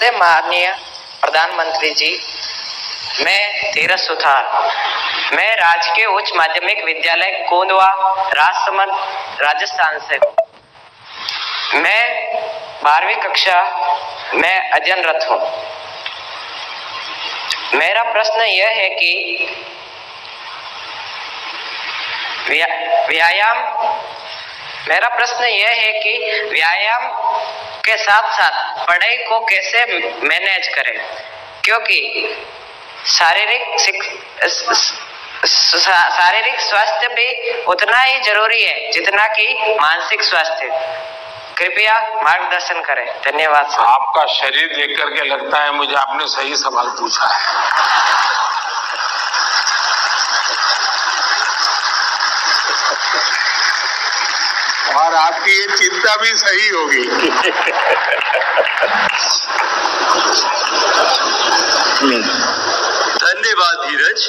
नमस्ते माननीय प्रधानमंत्री जी, मैं धीरज सुथार, मैं राजकीय उच्च माध्यमिक विद्यालय कोंदवा, राजसमंद, राजस्थान से हूँ। मैं 12वीं कक्षा में अध्ययनरत हूँ। मेरा प्रश्न यह है कि व्यायाम के साथ साथ पढ़ाई को कैसे मैनेज करें, क्योंकि शारीरिक स्वास्थ्य भी उतना ही जरूरी है जितना कि मानसिक स्वास्थ्य। कृपया मार्गदर्शन करें। धन्यवाद सर। आपका शरीर देख करके लगता है मुझे आपने सही सवाल पूछा है। और आपकी ये चिंता भी सही होगी। धन्यवाद धीरज।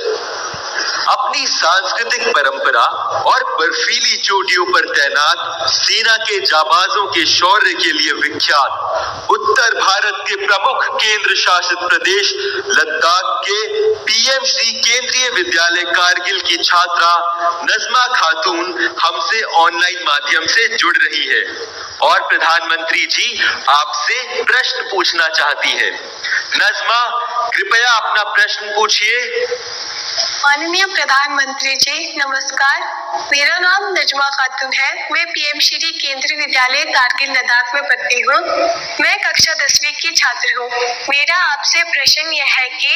अपनी सांस्कृतिक परंपरा और बर्फीली चोटियों पर तैनात सेना के जाबाजों के शौर्य के लिए विख्यात उत्तर भारत के प्रमुख केंद्र शासित प्रदेश लद्दाख के पीएमसी केंद्रीय विद्यालय कारगिल की छात्रा नजमा खातून हमसे ऑनलाइन माध्यम से जुड़ रही है और प्रधानमंत्री जी आपसे प्रश्न पूछना चाहती है। नजमा, कृपया अपना प्रश्न पूछिए। माननीय प्रधानमंत्री जी नमस्कार, मेरा नाम नजमा खातून है। मैं पीएमश्री केंद्रीय विद्यालय कारगिल लद्दाख में पढ़ती हूँ। मैं कक्षा 10वीं की छात्र हूँ। मेरा आपसे प्रश्न यह है कि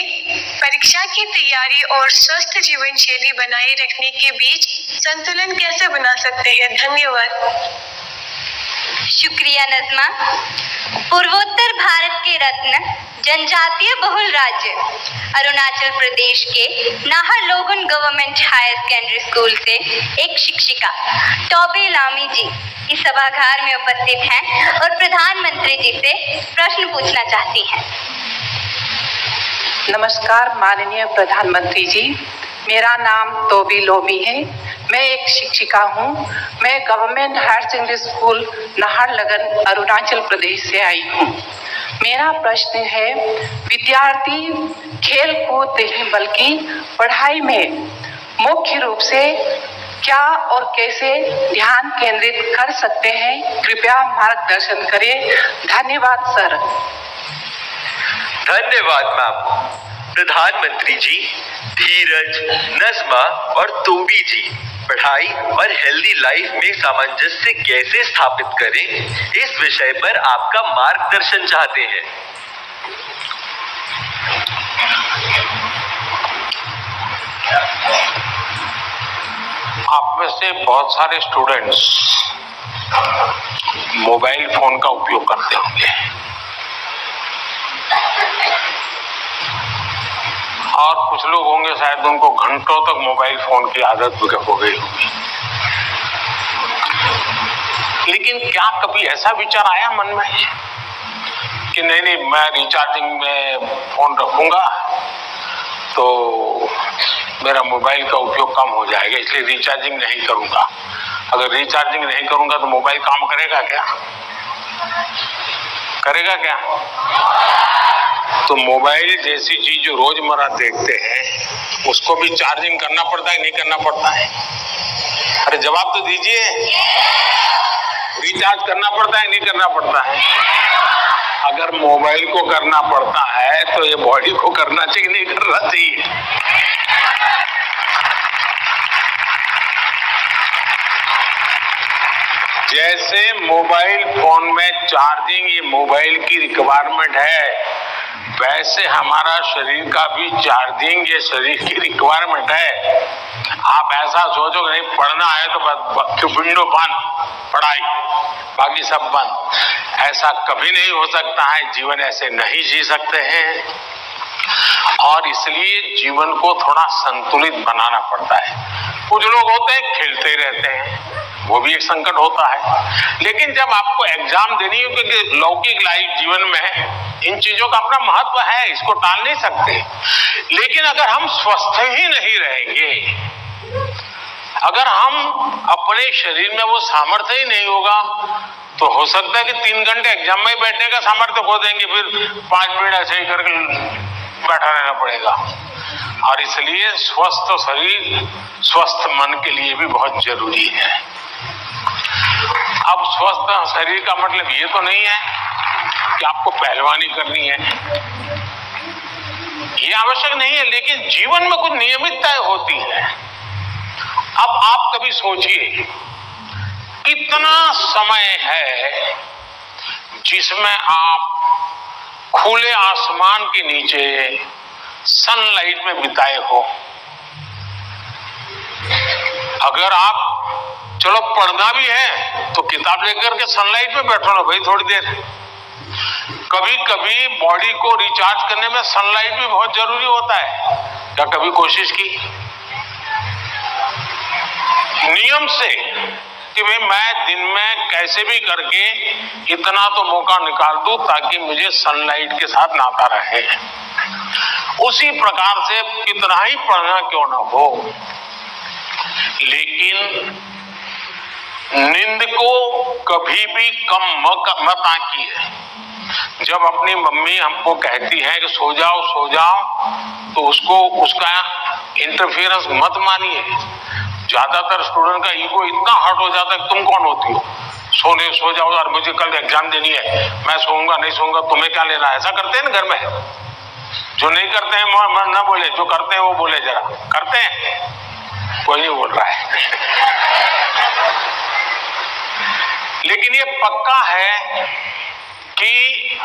परीक्षा की तैयारी और स्वस्थ जीवन शैली बनाए रखने के बीच संतुलन कैसे बना सकते हैं? धन्यवाद। शुक्रिया नजमा। पूर्वोत्तर भारत के रत्न जनजातीय बहुल राज्य अरुणाचल प्रदेश के नाहरलोगुन गवर्नमेंट हायर सेकेंडरी स्कूल से एक शिक्षिका टोबे लामी जी इस सभागार में उपस्थित हैं और प्रधानमंत्री जी से प्रश्न पूछना चाहती हैं। नमस्कार माननीय प्रधानमंत्री जी, मेरा नाम तोबी लोमी है। मैं एक शिक्षिका हूँ। मैं government higher secondary school Naharlagun Arunachal Pradesh से आई हूँ। मेरा प्रश्न है, विद्यार्थी खेल कूद नहीं बल्कि पढ़ाई में मुख्य रूप से क्या और कैसे ध्यान केंद्रित कर सकते हैं? कृपया मार्गदर्शन करें। धन्यवाद सर। धन्यवाद मैम। प्रधानमंत्री जी, धीरज, नजमा और तोबी जी पढ़ाई और हेल्दी लाइफ में सामंजस्य कैसे स्थापित करें, इस विषय पर आपका मार्गदर्शन चाहते हैं। आप में से बहुत सारे स्टूडेंट्स मोबाइल फोन का उपयोग करते होंगे और कुछ लोग होंगे शायद उनको घंटों तक मोबाइल फोन की आदत हो गई होगी। लेकिन क्या कभी ऐसा विचार आया मन में कि नहीं मैं रिचार्जिंग में फोन रखूंगा तो मेरा मोबाइल का उपयोग कम हो जाएगा, इसलिए रिचार्जिंग नहीं करूंगा। अगर रिचार्जिंग नहीं करूंगा तो मोबाइल काम करेगा क्या? करेगा क्या? तो मोबाइल जैसी चीज जो रोजमर्रा देखते हैं उसको भी चार्जिंग करना पड़ता है, नहीं करना पड़ता है? अरे जवाब तो दीजिए। रिचार्ज करना पड़ता है, नहीं करना पड़ता है? अगर मोबाइल को करना पड़ता है तो ये बॉडी को करना चाहिए, नहीं करना चाहिए? जैसे मोबाइल फोन में चार्जिंग ये मोबाइल की रिक्वायरमेंट है, वैसे हमारा शरीर का भी चार्जिंग ये शरीर की रिक्वायरमेंट है। आप ऐसा सोचो नहीं पढ़ना है तो विंडो बंद, पढ़ाई बाकी सब बंद, ऐसा कभी नहीं हो सकता है। जीवन ऐसे नहीं जी सकते हैं और इसलिए जीवन को थोड़ा संतुलित बनाना पड़ता है। कुछ लोग होते हैं खेलते ही रहते हैं, वो भी एक संकट होता है। लेकिन जब आपको एग्जाम देनी हो, क्योंकि लौकिक लाइफ जीवन में इन चीजों का अपना महत्व है, इसको टाल नहीं सकते। लेकिन अगर हम स्वस्थ ही नहीं रहेंगे, अगर हम अपने शरीर में वो सामर्थ्य ही नहीं होगा तो हो सकता है कि 3 घंटे एग्जाम में ही बैठने का सामर्थ्य खो देंगे, फिर 5 मिनट ऐसे ही करके बैठा रहना पड़ेगा। और इसलिए स्वस्थ शरीर स्वस्थ मन के लिए भी बहुत जरूरी है। अब स्वस्थ शरीर का मतलब ये तो नहीं है कि आपको पहलवानी करनी है, ये आवश्यक नहीं है, लेकिन जीवन में कुछ नियमितताएं होती है। अब आप कभी सोचिए कितना समय है जिसमें आप खुले आसमान के नीचे सनलाइट में बिताए हो। अगर आप चलो पढ़ना भी है तो किताब लेकर के सनलाइट में बैठो ना भाई थोड़ी देर। कभी कभी बॉडी को रिचार्ज करने में सनलाइट भी बहुत जरूरी होता है। क्या कभी कोशिश की नियम से कि भाई मैं दिन में कैसे भी करके इतना तो मौका निकाल दूं ताकि मुझे सनलाइट के साथ नाता रहे। उसी प्रकार से कितना ही पढ़ना क्यों ना हो, लेकिन नींद को कभी भी कम मत आंकिए। जब अपनी मम्मी हमको कहती है कि सो जाओ तो उसका इंटरफेरेंस मत मानिए। ज्यादातर स्टूडेंट का ईगो इतना हर्ट हो जाता है कि तुम कौन होती हो, सो जाओ और मुझे कल एग्जाम देनी है, मैं सोऊंगा नहीं सोऊंगा, तुम्हें क्या लेना है। ऐसा करते हैं ना घर में। जो नहीं करते हैं ना बोले, जो करते हैं वो बोले। जरा करते हैं, कोई नहीं बोल रहा है। लेकिन ये पक्का है कि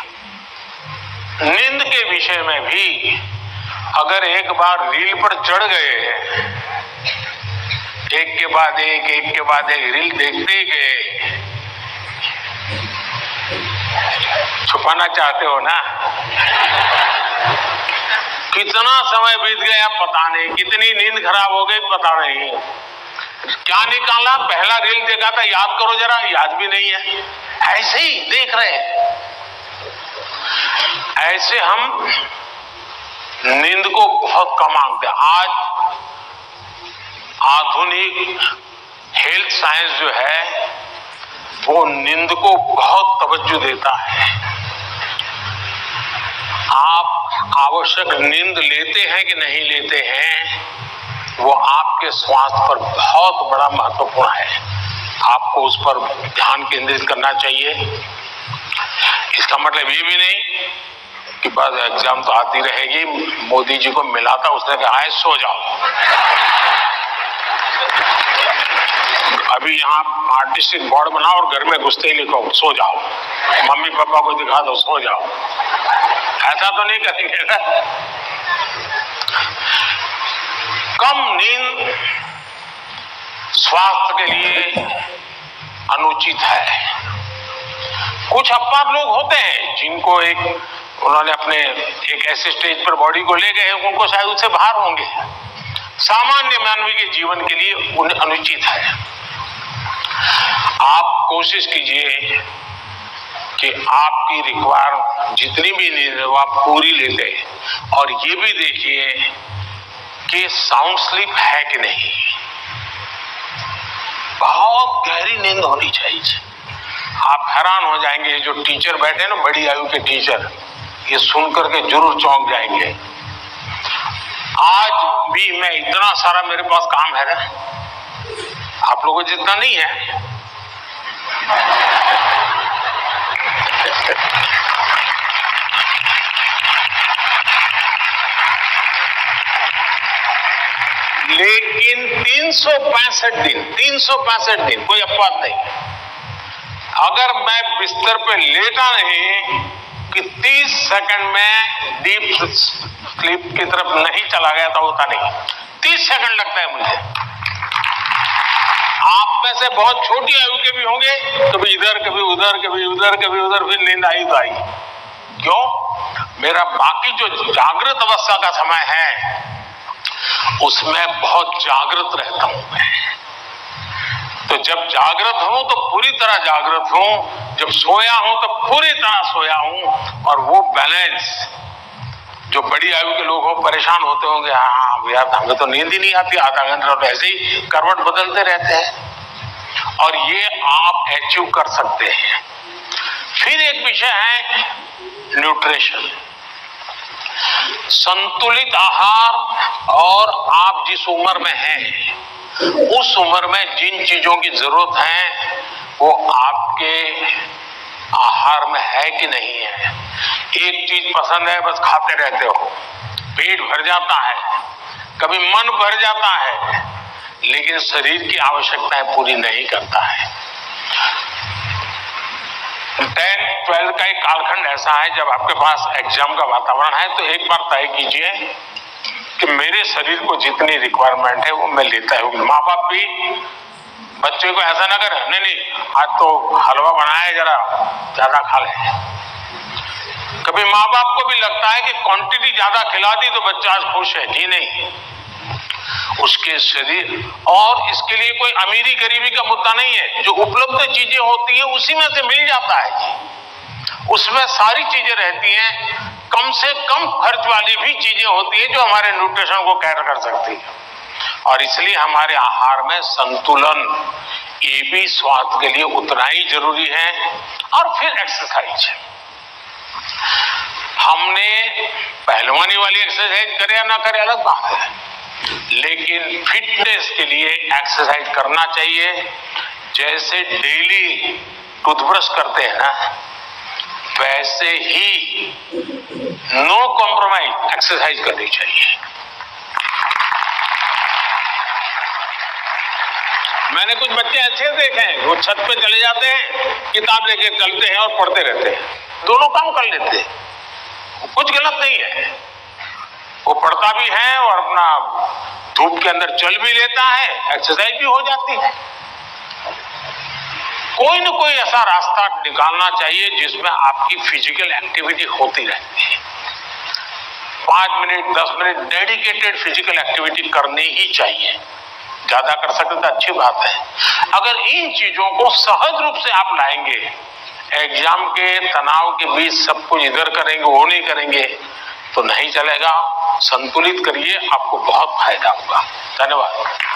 नींद के विषय में भी अगर एक बार रील पर चढ़ गए, एक के बाद एक रील देखते गए, छुपाना चाहते हो ना, कितना समय बीत गया पता नहीं, कितनी नींद खराब हो गई पता नहीं, क्या निकाला, पहला रील देखा था याद करो जरा, याद भी नहीं है, ऐसे ही देख रहे हैं। ऐसे हम नींद को बहुत कम आंकते हैं। आज आधुनिक हेल्थ साइंस जो है वो नींद को बहुत तवज्जो देता है। आप आवश्यक नींद लेते हैं कि नहीं लेते हैं, वो आपके स्वास्थ्य पर बहुत बड़ा महत्वपूर्ण है। आपको उस पर ध्यान केंद्रित करना चाहिए। इसका मतलब ये भी नहीं कि बस एग्जाम तो आती रहेगी। मोदी जी को मिला था, उसने कहा है सो जाओ। अभी यहाँ आर्टिस्टिक बोर्ड बनाओ और घर में घुसते ही लिखो सो जाओ, मम्मी पापा को दिखा दो सो जाओ। ऐसा तो नहीं करेंगे ना। कम नींद स्वास्थ्य के लिए अनुचित है। कुछ अपवाद लोग होते हैं जिनको उन्होंने अपने एक ऐसे स्टेज पर बॉडी को ले गए, उनको शायद उससे बाहर होंगे। सामान्य मानवीय के जीवन के लिए उन्हें अनुचित है। आप कोशिश कीजिए कि आपकी रिक्वायर जितनी भी नींद है वो आप पूरी लेते हैं, और ये भी देखिए कि साउंड स्लीप है कि नहीं। बहुत गहरी नींद होनी चाहिए। आप हैरान हो जाएंगे, जो टीचर बैठे ना बड़ी आयु के टीचर, ये सुनकर के जरूर चौंक जाएंगे। आज भी मैं इतना सारा मेरे पास काम है ना, आप लोगों को जितना नहीं है। लेकिन 365 दिन कोई अपवाद नहीं। अगर मैं बिस्तर पे लेटा नहीं कि 30 सेकंड में डीप स्लीप की तरफ नहीं चला गया तो होता नहीं। 30 सेकंड लगता है मुझे। आप में से बहुत छोटी आयु के भी होंगे, कभी इधर कभी उधर कभी उधर कभी उधर, फिर नींद आई तो आई। क्यों? मेरा बाकी जो जागृत अवस्था का समय है उसमें बहुत जागृत रहता हूं मैं। तो जब जागृत हूं तो पूरी तरह जागृत हूं, जब सोया हूं तो पूरी तरह सोया हूं। और वो बैलेंस, जो बड़ी आयु के लोग हो परेशान होते होंगे, हाँ यार हमें तो नींद ही नहीं आती, आधा घंटा तो ऐसे ही करवट बदलते रहते हैं। और ये आप अचीव कर सकते हैं। फिर एक विषय है न्यूट्रिशन, संतुलित आहार। और आप जिस उम्र में हैं उस उम्र में जिन चीजों की जरूरत है वो आपके आहार में है कि नहीं है। एक चीज पसंद है बस खाते रहते हो, पेट भर जाता है, कभी मन भर जाता है, लेकिन शरीर की आवश्यकताएं पूरी नहीं करता है। 10-12 का एक कालखंड ऐसा है जब आपके पास एग्जाम का वातावरण है, तो एक बार तय कीजिए कि मेरे शरीर को जितनी रिक्वायरमेंट है वो मैं लेता हूँ। माँ बाप भी बच्चे को ऐसा ना करें, नहीं आज तो हलवा बनाया है, जरा ज्यादा खा ले। कभी माँ बाप को भी लगता है कि क्वांटिटी ज्यादा खिला दी तो बच्चा आज खुश है, जी नहीं, उसके शरीर। और इसके लिए कोई अमीरी गरीबी का मुद्दा नहीं है, जो उपलब्ध चीजें होती है उसी में से मिल जाता है, उसमें सारी चीजें रहती हैं। कम से कम खर्च वाली भी चीजें होती है जो हमारे न्यूट्रिशन को कैटर कर सकती है। और इसलिए हमारे आहार में संतुलन, ये भी स्वास्थ्य के लिए उतना ही जरूरी है। और फिर एक्सरसाइज, हमने पहलवानी वाली एक्सरसाइज करे या ना करे अलग बात है, लेकिन फिटनेस के लिए एक्सरसाइज करना चाहिए। जैसे डेली टूथब्रश करते हैं ना, वैसे ही नो कॉम्प्रोमाइज एक्सरसाइज करनी चाहिए। मैंने कुछ बच्चे अच्छे देखे हैं, वो छत पे चले जाते हैं, किताब लेके चलते हैं और पढ़ते रहते हैं, दोनों काम कर लेते हैं, कुछ गलत नहीं है। वो पढ़ता भी है और अपना धूप के अंदर चल भी लेता है, एक्सरसाइज भी हो जाती है। कोई न कोई ऐसा रास्ता निकालना चाहिए जिसमें आपकी फिजिकल एक्टिविटी होती रहती है। 5 minute 10 minute dedicated physical activity करनी ही चाहिए। ज्यादा कर सकते तो अच्छी बात है। अगर इन चीजों को सहज रूप से आप लाएंगे, एग्जाम के तनाव के बीच सब कुछ इधर करेंगे वो नहीं करेंगे तो नहीं चलेगा। संतुलित करिए, आपको बहुत फायदा होगा। धन्यवाद।